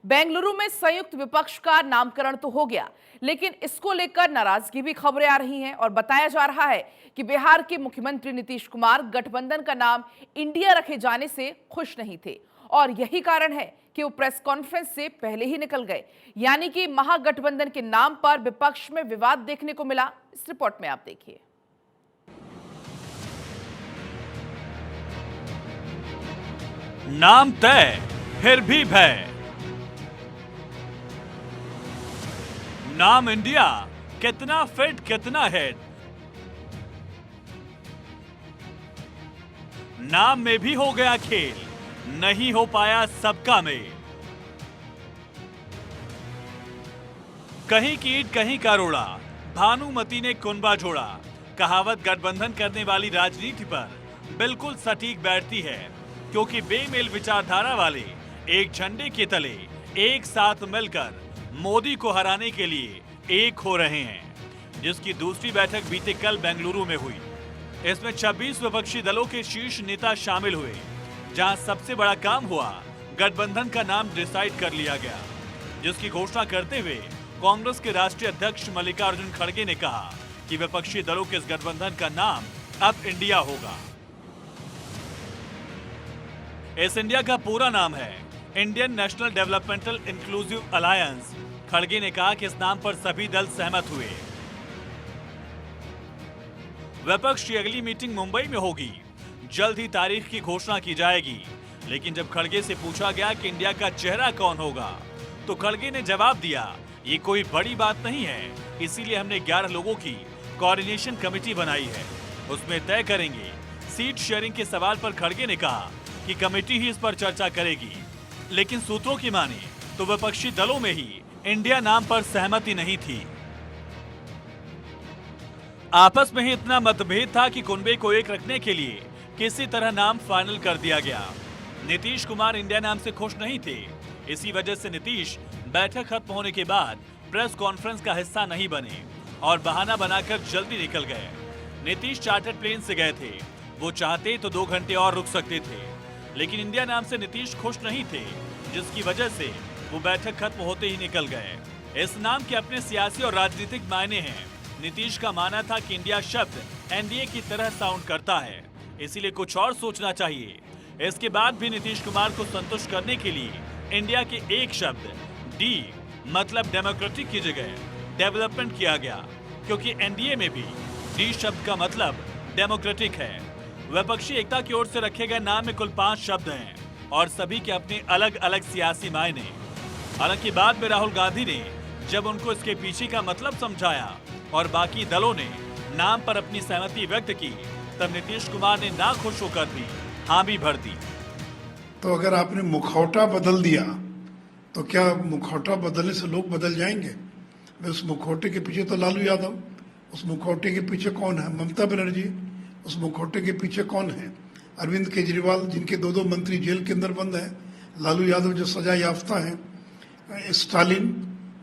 बेंगलुरु में संयुक्त विपक्ष का नामकरण तो हो गया, लेकिन इसको लेकर नाराजगी भी खबरें आ रही हैं और बताया जा रहा है कि बिहार के मुख्यमंत्री नीतीश कुमार गठबंधन का नाम इंडिया रखे जाने से खुश नहीं थे और यही कारण है कि वो प्रेस कॉन्फ्रेंस से पहले ही निकल गए। यानी कि महागठबंधन के नाम पर विपक्ष में विवाद देखने को मिला। इस रिपोर्ट में आप देखिए। नाम तय फिर भी भय। नाम इंडिया, कितना फिट कितना हेड। नाम में भी हो गया खेल, नहीं हो पाया सबका मेल। कहीं कीट कहीं का रोड़ा, भानुमति ने कुनबा जोड़ा। कहावत गठबंधन करने वाली राजनीति पर बिल्कुल सटीक बैठती है, क्योंकि बेमेल विचारधारा वाले एक झंडे के तले एक साथ मिलकर मोदी को हराने के लिए एक हो रहे हैं, जिसकी दूसरी बैठक बीते कल बेंगलुरु में हुई। इसमें 26 विपक्षी दलों के शीर्ष नेता शामिल हुए, जहां सबसे बड़ा काम हुआ गठबंधन का नाम डिसाइड कर लिया गया, जिसकी घोषणा करते हुए कांग्रेस के राष्ट्रीय अध्यक्ष मल्लिकार्जुन खड़गे ने कहा कि विपक्षी दलों के इस गठबंधन का नाम अब इंडिया होगा। इस इंडिया का पूरा नाम है Indian national developmental inclusive alliance. खड़गे ने कहा कि इस नाम पर सभी दल सहमत हुए। विपक्ष की अगली मीटिंग मुंबई में होगी, जल्द ही तारीख की घोषणा की जाएगी। लेकिन जब खड़गे से पूछा गया कि इंडिया का चेहरा कौन होगा, तो खड़गे ने जवाब दिया, ये कोई बड़ी बात नहीं है, इसीलिए हमने 11 लोगों की कोऑर्डिनेशन कमेटी बनाई है, उसमें तय करेंगे। सीट शेयरिंग के सवाल पर खड़गे ने कहा कि कमेटी ही इस पर चर्चा करेगी, लेकिन सूत्रों की माने तो विपक्षी दलों में ही इंडिया नाम पर सहमति नहीं थी। आपस में ही इतना मतभेद था कि कुनबे को एक रखने के लिए किसी तरह नाम फाइनल कर दिया गया। नीतीश कुमार इंडिया नाम से खुश नहीं थे, इसी वजह से नीतीश बैठक खत्म होने के बाद प्रेस कॉन्फ्रेंस का हिस्सा नहीं बने और बहाना बनाकर जल्दी निकल गए। नीतीश चार्टर्ड प्लेन से गए थे, वो चाहते तो 2 घंटे और रुक सकते थे, लेकिन इंडिया नाम से नीतीश खुश नहीं थे, जिसकी वजह से वो बैठक खत्म होते ही निकल गए। इस नाम के अपने सियासी और राजनीतिक मायने हैं। नीतीश का मानना था कि इंडिया शब्द एनडीए की तरह साउंड करता है, इसीलिए कुछ और सोचना चाहिए। इसके बाद भी नीतीश कुमार को संतुष्ट करने के लिए इंडिया के एक शब्द डी मतलब डेमोक्रेटिक की जगह डेवलपमेंट किया गया, क्योंकि एनडीए में भी डी शब्द का मतलब डेमोक्रेटिक है। विपक्षी एकता की ओर से रखे गए नाम में कुल 5 शब्द हैं और सभी के अपने अलग अलग सियासी मायने। हालांकि बाद में राहुल गांधी ने जब उनको इसके पीछे का मतलब समझाया और बाकी दलों ने नाम पर अपनी सहमति व्यक्त की, तब नीतीश कुमार ने ना खुश होकर भी हामी भर दी। तो अगर आपने मुखौटा बदल दिया तो क्या मुखौटा बदलने से लोग बदल जाएंगे? उस मुखौटे के पीछे तो लालू यादव, उस मुखौटे के पीछे कौन है? ममता बनर्जी, उस मुखौटे के पीछे कौन है? अरविंद केजरीवाल, जिनके 2 मंत्री जेल के अंदर बंद हैं, लालू यादव जो सजा याफ्ता हैं, स्टालिन,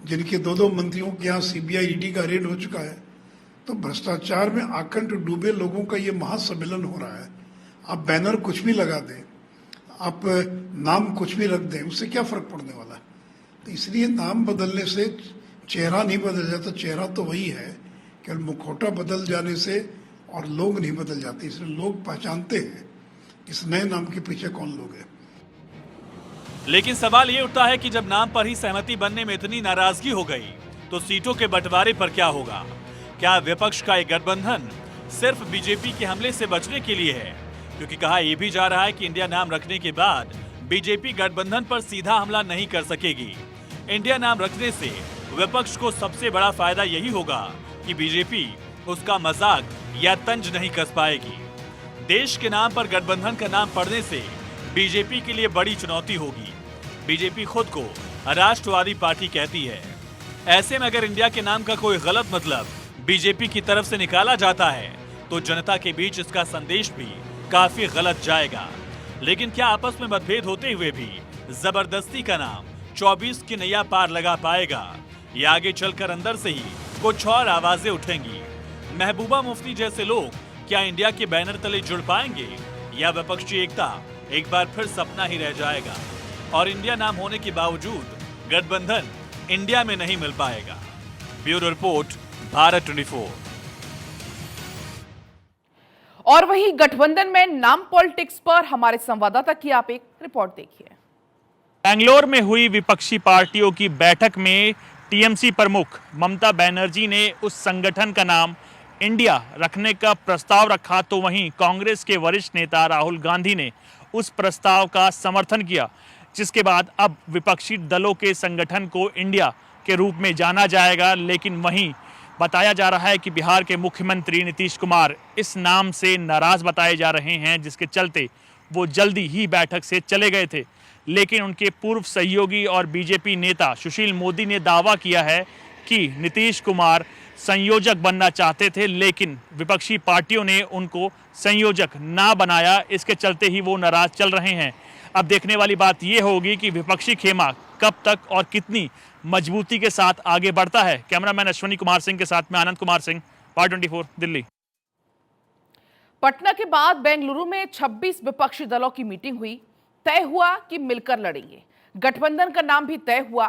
जिनके 2 मंत्रियों के यहाँ सीबीआई ईडी का रेड हो चुका है। तो भ्रष्टाचार में आकंठ डूबे लोगों का ये महासम्मेलन हो रहा है। आप बैनर कुछ भी लगा दें, आप नाम कुछ भी रख दें, उससे क्या फर्क पड़ने वाला है? तो इसलिए नाम बदलने से चेहरा नहीं बदल जाता, चेहरा तो वही है, केवल मुखौटा बदल जाने से और लोग नहीं बदल जाते। इसलिए लोग पहचानते हैं इस नए नाम के पीछे कौन लोग हैं। लेकिन सवाल ये उठता है कि जब नाम पर ही सहमति बनने में इतनी नाराजगी हो गई, तो सीटों के बंटवारे पर क्या होगा? क्या विपक्ष का एक गठबंधन सिर्फ बीजेपी के हमले से बचने के लिए है? क्योंकि कहा यह भी जा रहा है कि इंडिया नाम रखने के बाद बीजेपी गठबंधन पर सीधा हमला नहीं कर सकेगी। इंडिया नाम रखने से विपक्ष को सबसे बड़ा फायदा यही होगा कि बीजेपी उसका मजाक या तंज नहीं कस पाएगी। देश के नाम पर गठबंधन का नाम पड़ने से बीजेपी के लिए बड़ी चुनौती होगी। बीजेपी खुद को राष्ट्रवादी पार्टी कहती है। ऐसे में अगर इंडिया के नाम का कोई गलत मतलब बीजेपी की तरफ से निकाला जाता है, तो जनता के बीच इसका संदेश भी काफी गलत जाएगा। लेकिन क्या आपस में मतभेद होते हुए भी जबरदस्ती का नाम 24 की नैया पार लगा पाएगा, या आगे चलकर अंदर से ही कुछ और आवाजें उठेंगी? महबूबा मुफ्ती जैसे लोग क्या इंडिया के बैनर तले जुड़ पाएंगे, या विपक्षी एकता एक बार फिर सपना ही रह जाएगा? और इंडिया नाम होने के बावजूद गठबंधन इंडिया में नहीं मिल पाएगा। Bureau report, Bharat 24। और वहीं गठबंधन में नाम पॉलिटिक्स पर हमारे संवाददाता की आप एक रिपोर्ट देखिए। बेंगलोर में हुई विपक्षी पार्टियों की बैठक में टीएमसी प्रमुख ममता बनर्जी ने उस संगठन का नाम इंडिया रखने का प्रस्ताव रखा, तो वहीं कांग्रेस के वरिष्ठ नेता राहुल गांधी ने उस प्रस्ताव का समर्थन किया, जिसके बाद अब विपक्षी दलों के संगठन को इंडिया के रूप में जाना जाएगा। लेकिन वहीं बताया जा रहा है कि बिहार के मुख्यमंत्री नीतीश कुमार इस नाम से नाराज बताए जा रहे हैं, जिसके चलते वो जल्दी ही बैठक से चले गए थे। लेकिन उनके पूर्व सहयोगी और बीजेपी नेता सुशील मोदी ने दावा किया है कि नीतीश कुमार संयोजक बनना चाहते थे, लेकिन विपक्षी पार्टियों ने उनको संयोजक ना बनाया। इसके चलते ही वो नाराज चल रहे हैं। अब देखने वाली बात ये होगी कि विपक्षी खेमा कब तक और कितनी मजबूती के साथ आगे बढ़ता है। कैमरामैन अश्विनी कुमार सिंह के साथ में आनंद कुमार सिंह, भारत 24, दिल्ली। पटना के बाद बेंगलुरु में 26 विपक्षी दलों की मीटिंग हुई। तय हुआ कि मिलकर लड़ेंगे। गठबंधन का नाम भी तय हुआ,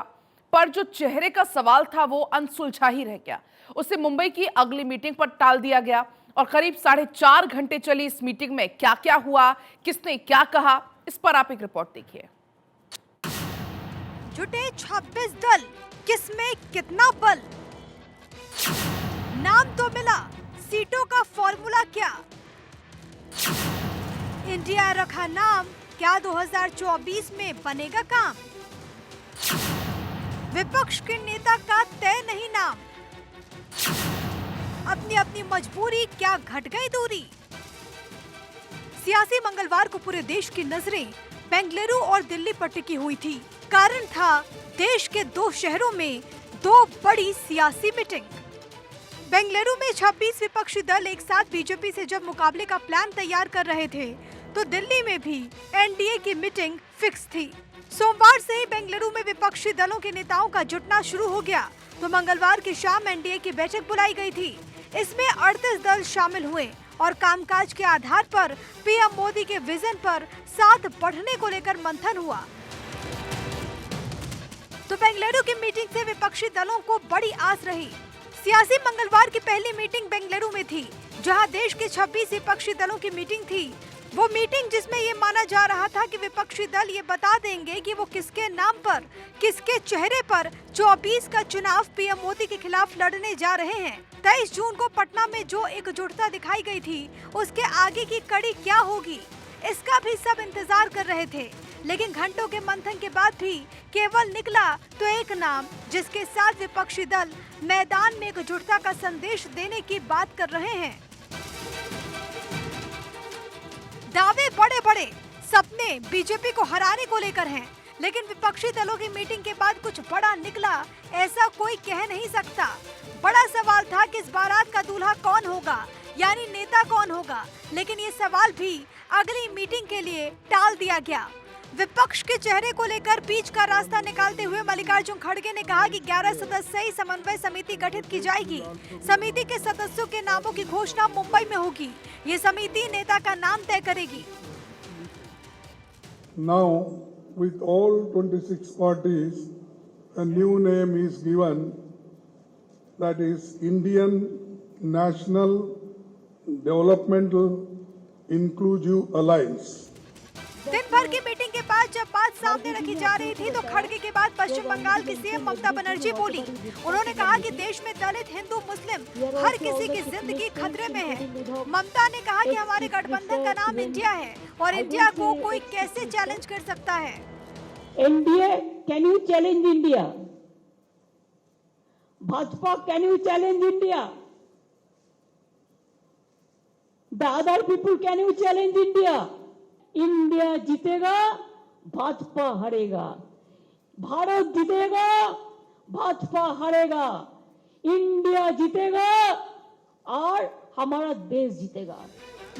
पर जो चेहरे का सवाल था वो अनसुलझा ही रह गया। उसे मुंबई की अगली मीटिंग पर टाल दिया गया और करीब 4.5 घंटे चली इस मीटिंग में क्या क्या हुआ, किसने क्या कहा, इस पर आप एक रिपोर्ट देखिए। जुटे 26 दल, किसमें कितना बल? नाम तो मिला, सीटों का फॉर्मूला क्या? इंडिया रखा नाम, क्या 2024 में बनेगा काम? विपक्ष के नेता का तय नहीं नाम, अपनी अपनी मजबूरी, क्या घट गई दूरी? सियासी मंगलवार को पूरे देश की नजरें बेंगलुरु और दिल्ली पर टिकी हुई थी। कारण था देश के 2 शहरों में 2 बड़ी सियासी मीटिंग। बेंगलुरु में 26 विपक्षी दल एक साथ बीजेपी से जब मुकाबले का प्लान तैयार कर रहे थे, तो दिल्ली में भी एनडीए की मीटिंग फिक्स थी। सोमवार से ही बेंगलुरु में विपक्षी दलों के नेताओं का जुटना शुरू हो गया, तो मंगलवार की शाम एनडीए की बैठक बुलाई गई थी। इसमें 38 दल शामिल हुए और कामकाज के आधार पर पीएम मोदी के विजन पर साथ बढ़ने को लेकर मंथन हुआ। तो बेंगलुरु की मीटिंग से विपक्षी दलों को बड़ी आस रही। सियासी मंगलवार की पहली मीटिंग बेंगलुरु में थी, जहां देश के 26 विपक्षी दलों की मीटिंग थी। वो मीटिंग जिसमें ये माना जा रहा था कि विपक्षी दल ये बता देंगे कि वो किसके नाम पर, किसके चेहरे पर 24 का चुनाव पीएम मोदी के खिलाफ लड़ने जा रहे हैं। 23 जून को पटना में जो एकजुटता दिखाई गई थी, उसके आगे की कड़ी क्या होगी, इसका भी सब इंतजार कर रहे थे। लेकिन घंटों के मंथन के बाद भी केवल निकला तो एक नाम, जिसके साथ विपक्षी दल मैदान में एकजुटता का संदेश देने की बात कर रहे हैं। दावे बड़े बड़े, सपने बीजेपी को हराने को लेकर हैं, लेकिन विपक्षी दलों की मीटिंग के बाद कुछ बड़ा निकला, ऐसा कोई कह नहीं सकता। बड़ा सवाल था कि इस बारात का दूल्हा कौन होगा, यानी नेता कौन होगा, लेकिन ये सवाल भी अगली मीटिंग के लिए टाल दिया गया। विपक्ष के चेहरे को लेकर बीच का रास्ता निकालते हुए मल्लिकार्जुन खड़गे ने कहा कि 11 सदस्यीय समन्वय समिति गठित की जाएगी। समिति के सदस्यों के नामों की घोषणा मुंबई में होगी। ये समिति नेता का नाम तय करेगी। Now, with all 26 parties, a new name is given, that is Indian National Developmental Inclusive Alliance. दिन भर की मीटिंग के बाद जब बात सामने रखी जा रही थी, तो खड़गे के बाद पश्चिम बंगाल की सीएम ममता बनर्जी बोली। उन्होंने कहा कि देश में दलित, हिंदू, मुस्लिम हर किसी की जिंदगी खतरे में है। ममता ने कहा कि हमारे गठबंधन का नाम इंडिया है और इंडिया को कोई कैसे चैलेंज कर सकता है। NDA, can you challenge India? Bhajpa, can you challenge India? The other people, can you challenge India? India जीतेगा, भाजपा हारेगा। भारत जीतेगा, भाजपा हारेगा। इंडिया जीतेगा और हमारा देश जीतेगा।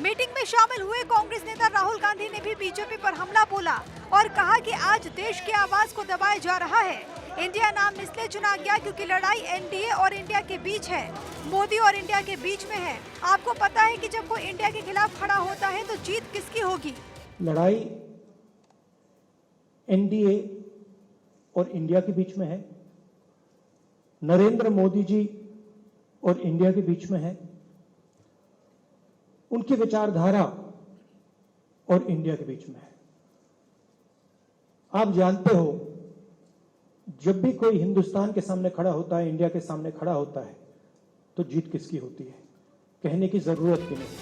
मीटिंग में शामिल हुए कांग्रेस नेता राहुल गांधी ने भी बीजेपी पर हमला बोला और कहा कि आज देश की आवाज को दबाया जा रहा है। इंडिया नाम इसलिए चुना गया क्योंकि लड़ाई एनडीए और इंडिया के बीच है, मोदी और इंडिया के बीच में है। आपको पता है कि जब कोई इंडिया के खिलाफ खड़ा होता है तो जीत किसकी होगी? लड़ाई एनडीए और इंडिया के बीच में है, नरेंद्र मोदी जी और इंडिया के बीच में है, उनकी विचारधारा और इंडिया के बीच में है। आप जानते हो, जब भी कोई हिंदुस्तान के सामने खड़ा होता है, इंडिया के सामने खड़ा होता है, तो जीत किसकी होती है, कहने की जरूरत की नहीं।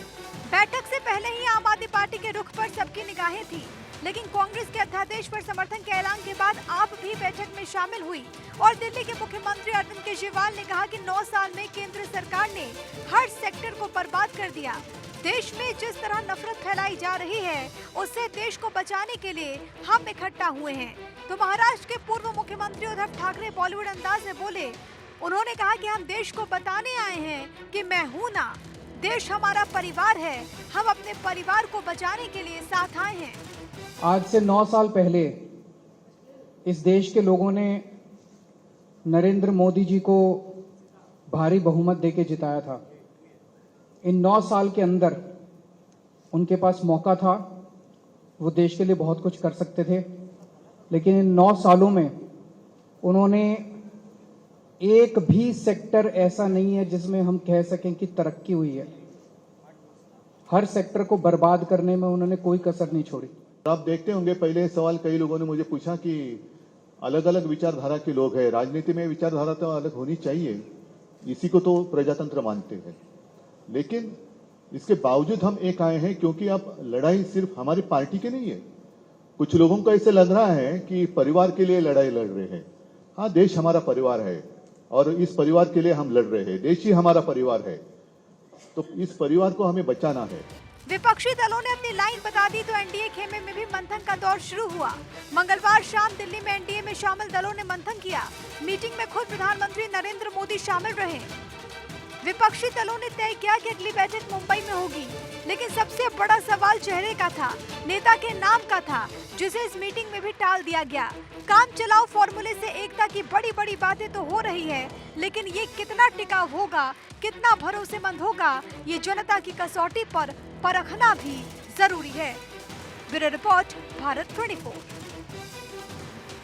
बैठक से पहले ही आम आदमी पार्टी के रुख पर सबकी निगाहें थी, लेकिन कांग्रेस के अध्यादेश पर समर्थन के ऐलान के बाद आप भी बैठक में शामिल हुई और दिल्ली के मुख्यमंत्री अरविंद केजरीवाल ने कहा कि 9 साल में केंद्र सरकार ने हर सेक्टर को बर्बाद कर दिया। देश में जिस तरह नफरत फैलाई जा रही है, उससे देश को बचाने के लिए हम इकट्ठा हुए हैं। तो महाराष्ट्र के पूर्व मुख्यमंत्री उद्धव ठाकरे बॉलीवुड अंदाज में बोले। उन्होंने कहा कि हम देश को बताने आए हैं कि मैं हूं ना, देश हमारा परिवार है, हम अपने परिवार को बचाने के लिए साथ आए हैं। आज से 9 साल पहले इस देश के लोगों ने नरेंद्र मोदी जी को भारी बहुमत देके जिताया था। इन 9 साल के अंदर उनके पास मौका था, वो देश के लिए बहुत कुछ कर सकते थे, लेकिन इन 9 सालों में उन्होंने एक भी सेक्टर ऐसा नहीं है जिसमें हम कह सकें कि तरक्की हुई है। हर सेक्टर को बर्बाद करने में उन्होंने कोई कसर नहीं छोड़ी। आप देखते होंगे, पहले सवाल कई लोगों ने मुझे पूछा कि अलग अलग विचारधारा के लोग हैं, राजनीति में विचारधारा तो अलग होनी चाहिए, इसी को तो प्रजातंत्र मानते हैं। लेकिन इसके बावजूद हम एक आए हैं क्योंकि अब लड़ाई सिर्फ हमारी पार्टी की नहीं है। कुछ लोगों को ऐसे लग रहा है कि परिवार के लिए लड़ाई लड़ रहे हैं। हाँ, देश हमारा परिवार है और इस परिवार के लिए हम लड़ रहे हैं। देश ही हमारा परिवार है, तो इस परिवार को हमें बचाना है। विपक्षी दलों ने अपनी लाइन बता दी तो एनडीए खेमे में भी मंथन का दौर शुरू हुआ। मंगलवार शाम दिल्ली में एनडीए में शामिल दलों ने मंथन किया। मीटिंग में खुद प्रधानमंत्री नरेंद्र मोदी शामिल रहे। विपक्षी दलों ने तय किया कि अगली बैठक मुंबई में होगी, लेकिन सबसे बड़ा सवाल चेहरे का था, नेता के नाम का था, जिसे इस मीटिंग में भी टाल दिया गया। काम चलाओ फॉर्मूले से एकता की बड़ी बड़ी बातें तो हो रही है, लेकिन ये कितना टिकाऊ होगा, कितना भरोसेमंद होगा, ये जनता की कसौटी पर परखना भी जरूरी है। Bureau report, Bharat 24।